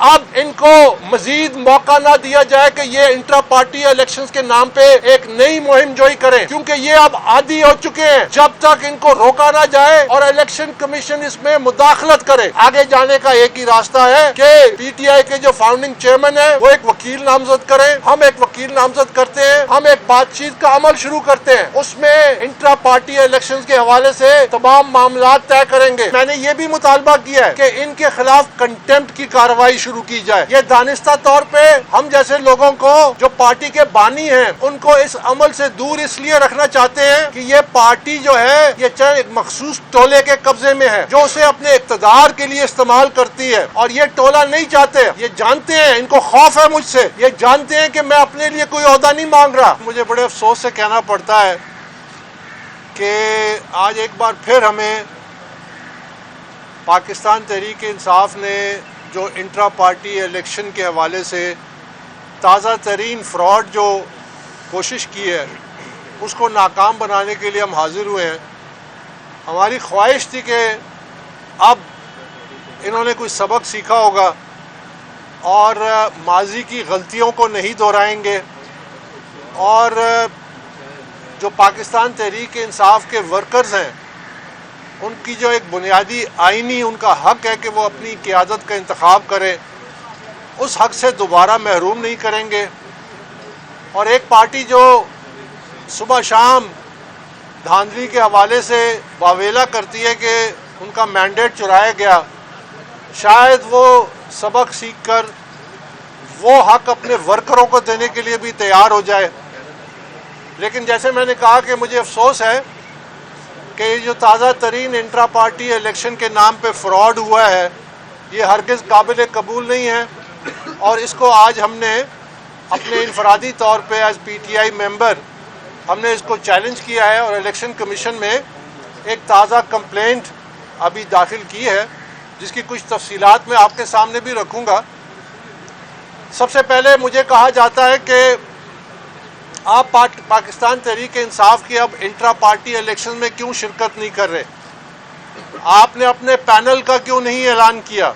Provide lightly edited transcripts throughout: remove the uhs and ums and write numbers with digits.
اب ان کو مزید موقع نہ دیا جائے کہ یہ انٹرا پارٹی الیکشنز کے نام پہ ایک نئی مہم جوئی کریں، کیونکہ یہ اب عادی ہو چکے ہیں۔ جب تک ان کو روکا نہ جائے اور الیکشن کمیشن اس میں مداخلت کرے، آگے جانے کا ایک ہی راستہ ہے کہ پی ٹی آئی کے جو فاؤنڈنگ چیئرمین ہے وہ ایک وکیل نامزد کریں، ہم ایک وکیل نامزد کرتے ہیں، ہم ایک بات چیت کا عمل شروع کرتے ہیں، اس میں انٹرا پارٹی الیکشنز کے حوالے سے تمام معاملات طے کریں گے۔ میں نے یہ بھی مطالبہ کیا ہے کہ ان کے خلاف کنٹمپٹ کی کارروائی شروع کی جائے۔ یہ دانستہ طور پہ ہم جیسے لوگوں کو جو پارٹی کے بانی ہیں ان کو اس عمل سے دور اس لیے رکھنا چاہتے ہیں کہ یہ پارٹی جو ہے یہ چند ایک مخصوص ٹولے کے قبضے میں ہے جو اسے اپنے اقتدار کے لیے استعمال کرتی ہے، اور یہ ٹولہ نہیں چاہتے، یہ جانتے ہیں، ان کو خوف ہے مجھ سے، یہ جانتے ہیں کہ میں اپنے لیے کوئی عہدہ نہیں مانگ رہا۔ مجھے بڑے افسوس سے کہنا پڑتا ہے کہ آج ایک بار پھر ہمیں پاکستان تحریک انصاف نے جو انٹرا پارٹی الیکشن کے حوالے سے تازہ ترین فراڈ جو کوشش کی ہے اس کو ناکام بنانے کے لیے ہم حاضر ہوئے ہیں۔ ہماری خواہش تھی کہ اب انہوں نے کوئی سبق سیکھا ہوگا اور ماضی کی غلطیوں کو نہیں دہرائیں گے، اور جو پاکستان تحریک انصاف کے ورکرز ہیں ان کی جو ایک بنیادی آئینی ان کا حق ہے کہ وہ اپنی قیادت کا انتخاب کریں، اس حق سے دوبارہ محروم نہیں کریں گے۔ اور ایک پارٹی جو صبح شام دھاندلی کے حوالے سے واویلا کرتی ہے کہ ان کا مینڈیٹ چرایا گیا، شاید وہ سبق سیکھ کر وہ حق اپنے ورکروں کو دینے کے لیے بھی تیار ہو جائے۔ لیکن جیسے میں نے کہا کہ مجھے افسوس ہے کہ یہ جو تازہ ترین انٹرا پارٹی الیکشن کے نام پہ فراڈ ہوا ہے یہ ہرگز قابل قبول نہیں ہے، اور اس کو آج ہم نے اپنے انفرادی طور پہ ایز پی ٹی آئی ممبر ہم نے اس کو چیلنج کیا ہے، اور الیکشن کمیشن میں ایک تازہ کمپلینٹ ابھی داخل کی ہے جس کی کچھ تفصیلات میں آپ کے سامنے بھی رکھوں گا۔ سب سے پہلے مجھے کہا جاتا ہے کہ آپ پاکستان تحریک انصاف کے اب انٹرا پارٹی الیکشن میں کیوں شرکت نہیں کر رہے، آپ نے اپنے پینل کا کیوں نہیں اعلان کیا؟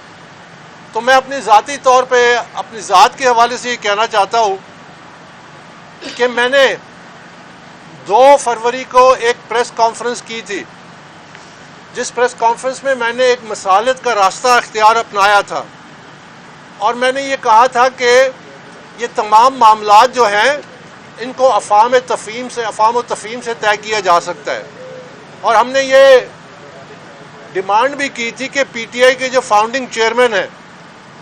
تو میں اپنی ذاتی طور پہ اپنی ذات کے حوالے سے یہ کہنا چاہتا ہوں کہ میں نے 2 فروری کو ایک پریس کانفرنس کی تھی، جس پریس کانفرنس میں میں نے ایک مصالحت کا راستہ اختیار اپنایا تھا، اور میں نے یہ کہا تھا کہ یہ تمام معاملات جو ہیں ان کو افہام و تفہیم سے طے کیا جا سکتا ہے، اور ہم نے یہ ڈیمانڈ بھی کی تھی کہ پی ٹی آئی کے جو فاؤنڈنگ چیئرمین ہیں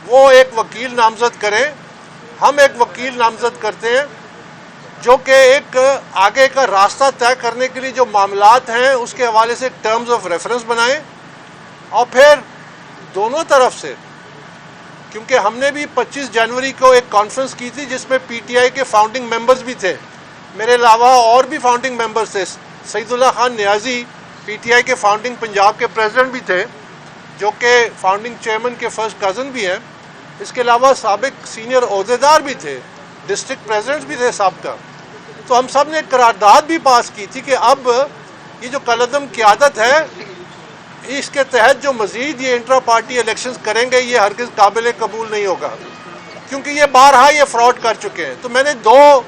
وہ ایک وکیل نامزد کریں۔ ہم ایک وکیل نامزد کرتے ہیں جو کہ ایک آگے کا راستہ طے کرنے کے لیے جو معاملات ہیں اس کے حوالے سے ٹرمز آف ریفرنس بنائیں، اور پھر دونوں طرف سے، کیونکہ ہم نے بھی 25 جنوری کو ایک کانفرنس کی تھی جس میں پی ٹی آئی کے فاؤنڈنگ ممبرز بھی تھے، میرے علاوہ اور بھی فاؤنڈنگ ممبرز تھے، سعید اللہ خان نیازی پی ٹی آئی کے فاؤنڈنگ پنجاب کے پریزیڈنٹ بھی تھے جو کہ فاؤنڈنگ چیئرمین کے فرسٹ کزن بھی ہیں، اس کے علاوہ سابق سینئر عہدیدار بھی تھے، ڈسٹرکٹ پریزیڈنٹ بھی تھے سابقہ۔ تو ہم سب نے ایک قرارداد بھی پاس کی تھی کہ اب یہ جو کالعدم قیادت ہے اس کے تحت جو مزید یہ انٹرا پارٹی الیکشنز کریں گے یہ ہرگز قابل قبول نہیں ہوگا، کیونکہ یہ بارہا یہ فراڈ کر چکے ہیں۔ تو میں نے 2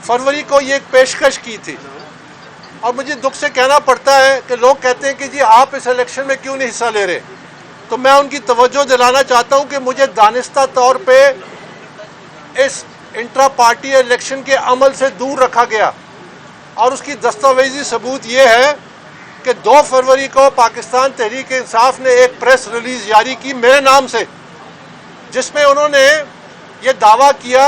فروری کو یہ ایک پیشکش کی تھی، اور مجھے دکھ سے کہنا پڑتا ہے کہ لوگ کہتے ہیں کہ جی آپ اس الیکشن میں کیوں نہیں حصہ لے رہے، تو میں ان کی توجہ دلانا چاہتا ہوں کہ مجھے دانستہ طور پہ اس انٹرا پارٹی الیکشن کے عمل سے دور رکھا گیا، اور اس کی دستاویزی ثبوت یہ ہے کہ 2 فروری کو پاکستان تحریک انصاف نے ایک پریس ریلیز جاری کی میرے نام سے، جس میں انہوں نے یہ دعویٰ کیا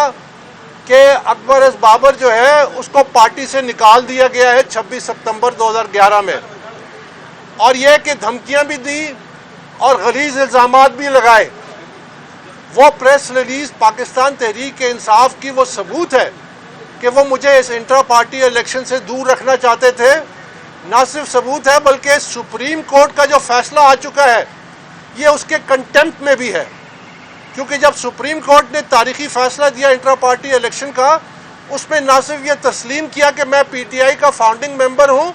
کہ اکبر ایس بابر جو ہے اس کو پارٹی سے نکال دیا گیا ہے 26 ستمبر 2011 میں، اور یہ کہ دھمکیاں بھی دی اور غلیظ الزامات بھی لگائے۔ وہ پریس ریلیز پاکستان تحریک انصاف کی وہ ثبوت ہے کہ وہ مجھے اس انٹرا پارٹی الیکشن سے دور رکھنا چاہتے تھے۔ نہ صرف ثبوت ہے بلکہ سپریم کورٹ کا جو فیصلہ آ چکا ہے یہ اس کے کنٹمپٹ میں بھی ہے، کیونکہ جب سپریم کورٹ نے تاریخی فیصلہ دیا انٹرا پارٹی الیکشن کا، اس میں نہ صرف یہ تسلیم کیا کہ میں پی ٹی آئی کا فاؤنڈنگ ممبر ہوں،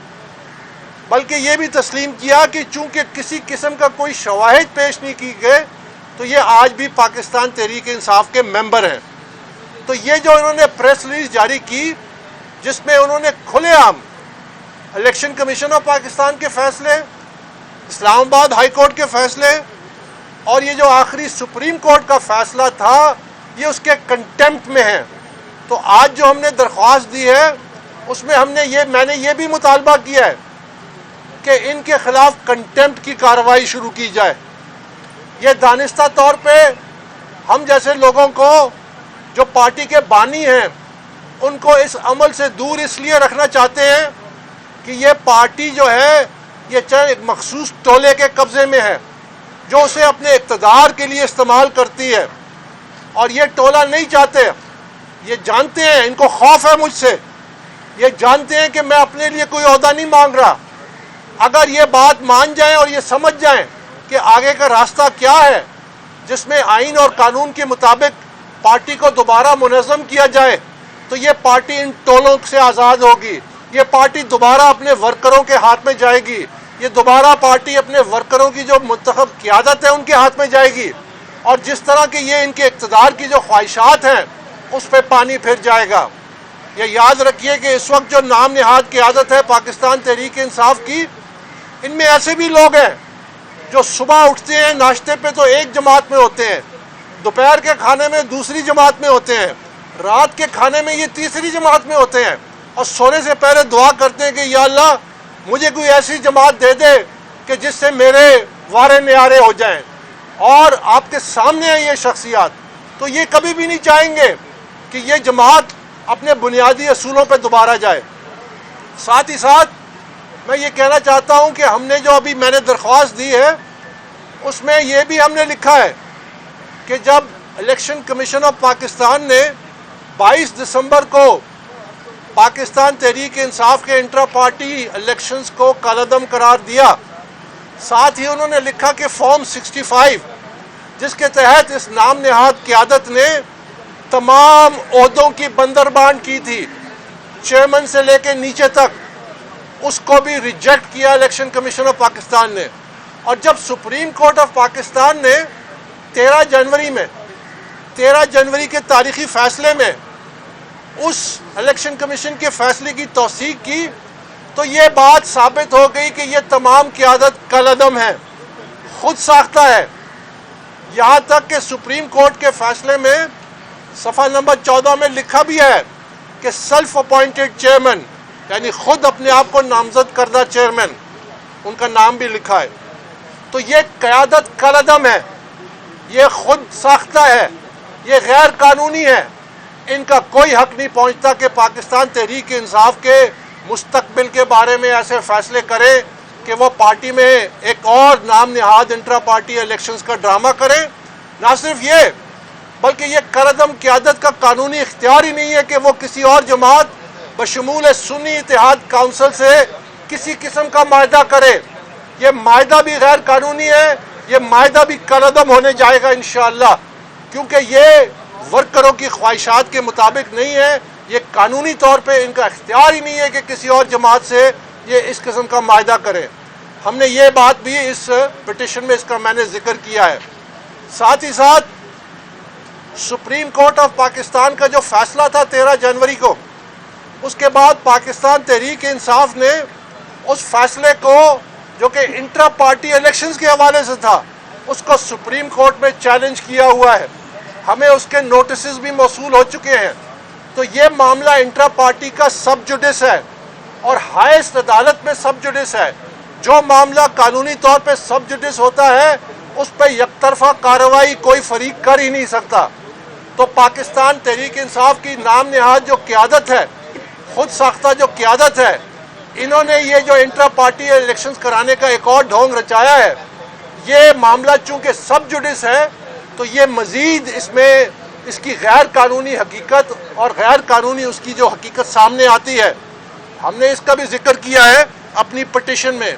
بلکہ یہ بھی تسلیم کیا کہ چونکہ کسی قسم کا کوئی شواہد پیش نہیں کی گئے تو یہ آج بھی پاکستان تحریک انصاف کے ممبر ہیں. تو یہ جو انہوں نے پریس ریلیز جاری کی جس میں انہوں نے کھلے عام الیکشن کمیشن آف پاکستان کے فیصلے، اسلام آباد ہائی کورٹ کے فیصلے اور یہ جو آخری سپریم کورٹ کا فیصلہ تھا یہ اس کے کنٹیمپٹ میں ہے. تو آج جو ہم نے درخواست دی ہے اس میں میں نے یہ بھی مطالبہ کیا ہے کہ ان کے خلاف کنٹیمپٹ کی کارروائی شروع کی جائے. یہ دانستہ طور پہ ہم جیسے لوگوں کو جو پارٹی کے بانی ہیں ان کو اس عمل سے دور اس لیے رکھنا چاہتے ہیں کہ یہ پارٹی جو ہے یہ چند ایک مخصوص ٹولے کے قبضے میں ہے جو اسے اپنے اقتدار کے لیے استعمال کرتی ہے. اور یہ ٹولہ نہیں چاہتے، یہ جانتے ہیں، ان کو خوف ہے مجھ سے، یہ جانتے ہیں کہ میں اپنے لیے کوئی عہدہ نہیں مانگ رہا. اگر یہ بات مان جائیں اور یہ سمجھ جائیں کہ آگے کا راستہ کیا ہے جس میں آئین اور قانون کے مطابق پارٹی کو دوبارہ منظم کیا جائے تو یہ پارٹی ان ٹولوں سے آزاد ہوگی. یہ پارٹی دوبارہ اپنے ورکروں کے ہاتھ میں جائے گی. یہ دوبارہ پارٹی اپنے ورکروں کی جو منتخب قیادت ہے ان کے ہاتھ میں جائے گی. اور جس طرح کہ یہ ان کے اقتدار کی جو خواہشات ہیں اس پہ پانی پھر جائے گا. یہ یاد رکھیے کہ اس وقت جو نام نہاد قیادت ہے پاکستان تحریک انصاف کی، ان میں ایسے بھی لوگ ہیں جو صبح اٹھتے ہیں ناشتے پہ تو ایک جماعت میں ہوتے ہیں، دوپہر کے کھانے میں دوسری جماعت میں ہوتے ہیں، رات کے کھانے میں یہ تیسری جماعت میں ہوتے ہیں، اور سونے سے پہلے دعا کرتے ہیں کہ یا اللہ مجھے کوئی ایسی جماعت دے دے کہ جس سے میرے وارے نیارے ہو جائیں. اور آپ کے سامنے ہیں یہ شخصیات، تو یہ کبھی بھی نہیں چاہیں گے کہ یہ جماعت اپنے بنیادی اصولوں پہ دوبارہ جائے. ساتھ ہی ساتھ میں یہ کہنا چاہتا ہوں کہ ہم نے جو ابھی میں نے درخواست دی ہے اس میں یہ بھی ہم نے لکھا ہے کہ جب الیکشن کمیشن آف پاکستان نے 22 دسمبر کو پاکستان تحریک انصاف کے انٹرا پارٹی الیکشنز کو کالعدم قرار دیا، ساتھ ہی انہوں نے لکھا کہ فارم 65 جس کے تحت اس نام نہاد قیادت نے تمام عہدوں کی بندربان کی تھی چیئرمین سے لے کے نیچے تک، اس کو بھی ریجیکٹ کیا الیکشن کمیشن آف پاکستان نے. اور جب سپریم کورٹ آف پاکستان نے 13 جنوری کے تاریخی فیصلے میں اس الیکشن کمیشن کے فیصلے کی توثیق کی تو یہ بات ثابت ہو گئی کہ یہ تمام قیادت کالعدم ہے، خود ساختہ ہے. یہاں تک کہ سپریم کورٹ کے فیصلے میں صفحہ نمبر 14 میں لکھا بھی ہے کہ سیلف اپوائنٹڈ چیئرمین، یعنی خود اپنے آپ کو نامزد کردہ چیئرمین، ان کا نام بھی لکھا ہے. تو یہ قیادت کالعدم ہے، یہ خود ساختہ ہے، یہ غیر قانونی ہے. ان کا کوئی حق نہیں پہنچتا کہ پاکستان تحریک انصاف کے مستقبل کے بارے میں ایسے فیصلے کرے کہ وہ پارٹی میں ایک اور نام نہاد انٹرا پارٹی الیکشنز کا ڈرامہ کرے. نہ صرف یہ بلکہ یہ کالعدم قیادت کا قانونی اختیار ہی نہیں ہے کہ وہ کسی اور جماعت بشمول سنی اتحاد کونسل سے کسی قسم کا معاہدہ کرے. یہ معاہدہ بھی غیر قانونی ہے، یہ معاہدہ بھی کالعدم ہونے جائے گا انشاءاللہ، کیونکہ یہ ورکروں کی خواہشات کے مطابق نہیں ہے. یہ قانونی طور پہ ان کا اختیار ہی نہیں ہے کہ کسی اور جماعت سے یہ اس قسم کا معاہدہ کرے. ہم نے یہ بات بھی اس پٹیشن میں اس کا میں نے ذکر کیا ہے. ساتھ ہی ساتھ سپریم کورٹ آف پاکستان کا جو فیصلہ تھا 13 جنوری کو، اس کے بعد پاکستان تحریک انصاف نے اس فیصلے کو جو کہ انٹرا پارٹی الیکشنز کے حوالے سے تھا اس کو سپریم کورٹ میں چیلنج کیا ہوا ہے. ہمیں اس کے نوٹسز بھی موصول ہو چکے ہیں. تو یہ معاملہ انٹرا پارٹی کا سب جوڈس ہے اور ہائیسٹ عدالت میں سب جوڈس ہے. جو معاملہ قانونی طور پہ سب جوڈس ہوتا ہے اس پہ یک طرفہ کارروائی کوئی فریق کر ہی نہیں سکتا. تو پاکستان تحریک انصاف کی نام نہاد جو قیادت ہے، خود ساختہ جو قیادت ہے، انہوں نے یہ جو انٹرا پارٹی الیکشنز کرانے کا ایک اور ڈھونگ رچایا ہے. یہ معاملہ چونکہ سب جوڈس ہے تو یہ مزید اس میں اس کی غیر قانونی حقیقت اور غیر قانونی اس کی جو حقیقت سامنے آتی ہے. ہم نے اس کا بھی ذکر کیا ہے اپنی پٹیشن میں.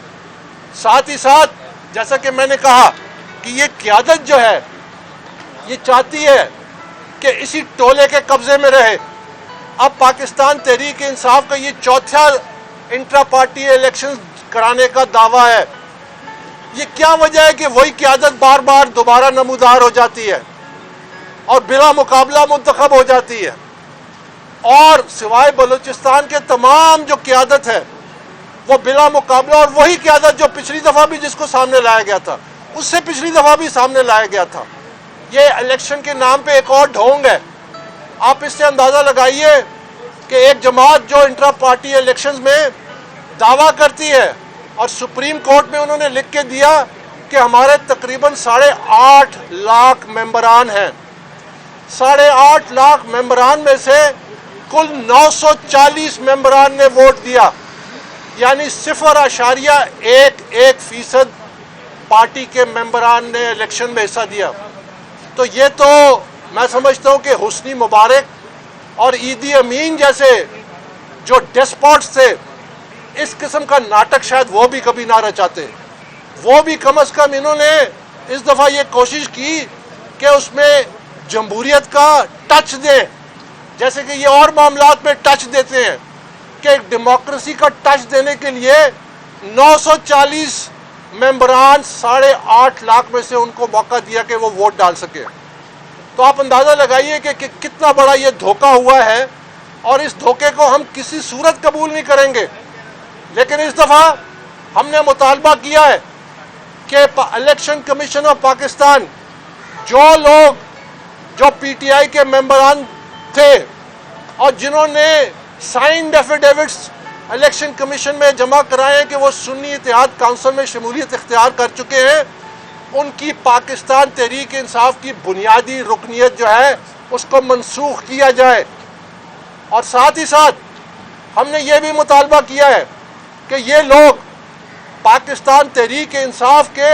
ساتھ ہی ساتھ جیسا کہ میں نے کہا کہ یہ قیادت جو ہے یہ چاہتی ہے کہ اسی ٹولے کے قبضے میں رہے. اب پاکستان تحریک انصاف کا یہ چوتھا انٹرا پارٹی الیکشن کرانے کا دعویٰ ہے. یہ کیا وجہ ہے کہ وہی قیادت بار بار دوبارہ نمودار ہو جاتی ہے اور بلا مقابلہ منتخب ہو جاتی ہے؟ اور سوائے بلوچستان کے تمام جو قیادت ہے وہ بلا مقابلہ، اور وہی قیادت جو پچھلی دفعہ بھی جس کو سامنے لایا گیا تھا، اس سے پچھلی دفعہ بھی سامنے لایا گیا تھا۔ یہ الیکشن کے نام پہ ایک اور ڈھونگ ہے۔ آپ اس سے اندازہ لگائیے کہ ایک جماعت جو انٹرا پارٹی الیکشنز میں دعویٰ کرتی ہے اور سپریم کورٹ میں انہوں نے لکھ کے دیا کہ ہمارے تقریباً 8.5 لاکھ ممبران ہیں، 8.5 لاکھ ممبران میں سے کل 940 ممبران نے ووٹ دیا، یعنی 0.11% پارٹی کے ممبران نے الیکشن میں حصہ دیا۔ تو یہ تو میں سمجھتا ہوں کہ حسنی مبارک اور عیدی امین جیسے جو ڈیسپوٹس تھے، اس قسم کا ناٹک شاید وہ بھی کبھی نہ رچاتے۔ وہ بھی کم از کم انہوں نے اس دفعہ یہ کوشش کی کہ اس میں جمہوریت کا ٹچ دیں، جیسے کہ یہ اور معاملات میں ٹچ دیتے ہیں، کہ ڈیموکریسی کا ٹچ دینے کے لیے 940 ممبران 8.5 لاکھ میں سے ان کو موقع دیا کہ وہ ووٹ ڈال سکے۔ تو آپ اندازہ لگائیے کہ کتنا بڑا یہ دھوکہ ہوا ہے، اور اس دھوکے کو ہم کسی صورت قبول نہیں کریں گے۔ لیکن اس دفعہ ہم نے مطالبہ کیا ہے کہ الیکشن کمیشن آف پاکستان جو لوگ جو پی ٹی آئی کے ممبران تھے اور جنہوں نے سائنڈ ایفیڈیوٹس الیکشن کمیشن میں جمع کرائے ہیں کہ وہ سنی اتحاد کونسل میں شمولیت اختیار کر چکے ہیں، ان کی پاکستان تحریک انصاف کی بنیادی رکنیت جو ہے اس کو منسوخ کیا جائے۔ اور ساتھ ہی ساتھ ہم نے یہ بھی مطالبہ کیا ہے کہ یہ لوگ پاکستان تحریک انصاف کے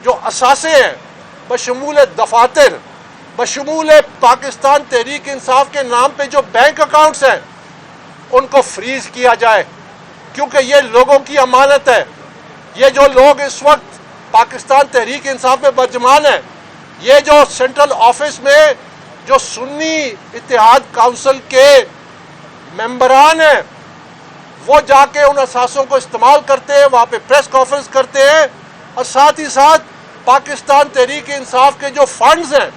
جو اثاثے ہیں، بشمول دفاتر، بشمول پاکستان تحریک انصاف کے نام پہ جو بینک اکاؤنٹس ہیں، ان کو فریز کیا جائے، کیونکہ یہ لوگوں کی امانت ہے۔ یہ جو لوگ اس وقت پاکستان تحریک انصاف میں برجمان ہیں، یہ جو سینٹرل آفس میں جو سنی اتحاد کونسل کے ممبران ہیں، وہ جا کے ان اثاثوں کو استعمال کرتے ہیں، وہاں پہ پریس کانفرنس کرتے ہیں، اور ساتھ ہی ساتھ پاکستان تحریک انصاف کے جو فنڈز ہیں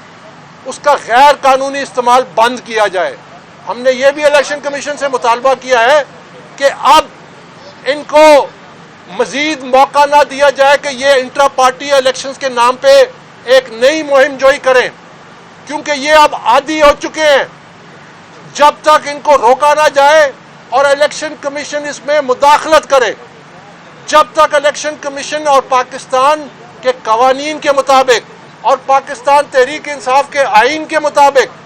اس کا غیر قانونی استعمال بند کیا جائے۔ ہم نے یہ بھی الیکشن کمیشن سے مطالبہ کیا ہے کہ اب ان کو مزید موقع نہ دیا جائے کہ یہ انٹرا پارٹی الیکشنز کے نام پہ ایک نئی مہم جوئی کریں، کیونکہ یہ اب عادی ہو چکے ہیں۔ جب تک ان کو روکا نہ جائے اور الیکشن کمیشن اس میں مداخلت کرے، جب تک الیکشن کمیشن اور پاکستان کے قوانین کے مطابق اور پاکستان تحریک انصاف کے آئین کے مطابق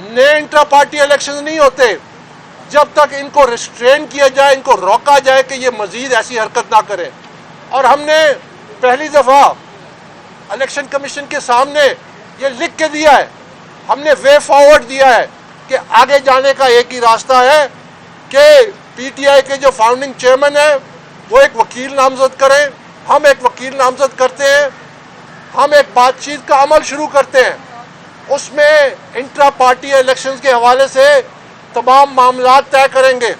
نئے انٹرا پارٹی الیکشن نہیں ہوتے، جب تک ان کو ریسٹرین کیا جائے، ان کو روکا جائے کہ یہ مزید ایسی حرکت نہ کرے۔ اور ہم نے پہلی دفعہ الیکشن کمیشن کے سامنے یہ لکھ کے دیا ہے، ہم نے وے فارورڈ دیا ہے کہ آگے جانے کا ایک ہی راستہ ہے کہ پی ٹی آئی کے جو فاؤنڈنگ چیئرمین ہیں وہ ایک وکیل نامزد کریں، ہم ایک وکیل نامزد کرتے ہیں، ہم ایک بات چیت کا عمل شروع کرتے ہیں، اس میں انٹرا پارٹی الیکشنز کے حوالے سے تمام معاملات طے کریں گے۔